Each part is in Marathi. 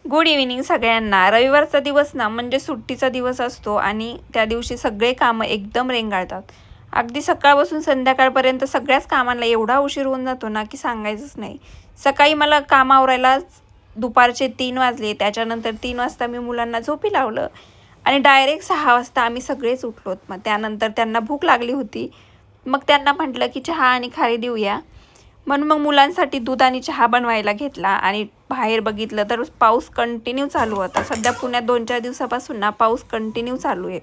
गुड इव्हिनिंग सगळ्यांना. रविवारचा दिवस ना म्हणजे सुट्टीचा दिवस असतो आणि त्या दिवशी सगळे कामं एकदम रेंगाळतात. अगदी सकाळपासून संध्याकाळपर्यंत सगळ्याच कामांना एवढा उशीर होऊन जातो ना की सांगायचंच नाही. सकाळी मला काम आवरायला दुपारचे 3 वाजले. त्याच्यानंतर 3 वाजता मी मुलांना झोपी लावलं आणि डायरेक्ट 6 वाजता आम्ही सगळेच उठलोत. मग त्यानंतर त्यांना भूक लागली होती. मग त्यांना म्हटलं की चहा आणि खारी देऊया. म्हणून मग मुलांसाठी दूध आणि चहा बनवायला घेतला आणि बाहेर बघितलं तर पाऊस कंटिन्यू चालू होता. सध्या पुण्यात 2-4 दिवसापासून ना पाऊस कंटिन्यू चालू आहे.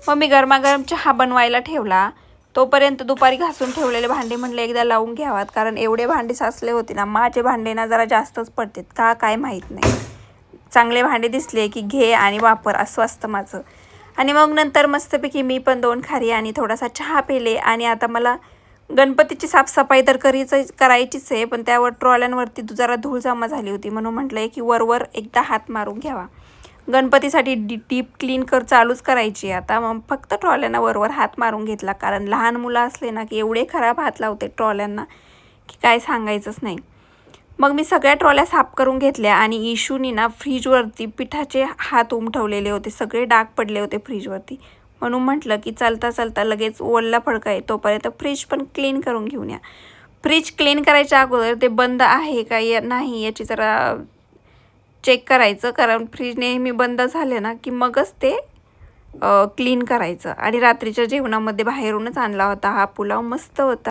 मग मी गरमागरम चहा बनवायला ठेवला. तोपर्यंत दुपारी घासून ठेवलेले भांडे म्हणले एकदा लावून घ्यावात, कारण एवढे भांडे साचले होते ना. माझे भांडे ना जरा जास्तच पडतात का काय माहीत नाही. चांगले भांडे दिसले की घे आणि वापर असं असतं माझं. आणि मग नंतर मस्तपैकी मी पण 2 खारी आणि थोडासा चहा पिले. आणि आता मला गणपतीची साफसफाई तर करायचीच आहे, पण त्यावर ट्रॉल्यांवरती जरा धूळ जमा झाली होती. म्हणून म्हटलं की वरवर एकदा हात मारून घ्यावा. गणपतीसाठी डीप क्लीन चालूच करायची आता. मग फक्त ट्रॉल्यांना वरवर हात मारून घेतला, कारण लहान मुलं असले ना की एवढे खराब हात लावते ट्रॉल्यांना की काय सांगायचंच नाही. मग मी सगळ्या ट्रॉल्या साफ करून घेतल्या आणि इशूनी ना फ्रीजवरती पिठाचे हात उमटवलेले होते. सगळे डाग पडले होते फ्रीजवरती. म्हणून म्हटलं की चालता चालता लगेच ओला फडका आहे तोपर्यंत फ्रीज पण क्लीन करून घेऊन या. फ्रीज क्लीन करायच्या अगोदर ते बंद आहे का नाही याची जरा चेक करायचं, कारण फ्रीज नेहमी बंद झाले ना की मगच ते क्लीन करायचं. आणि रात्रीच्या जेवणामध्ये बाहेरूनच आणला होता हा पुलाव, मस्त होता.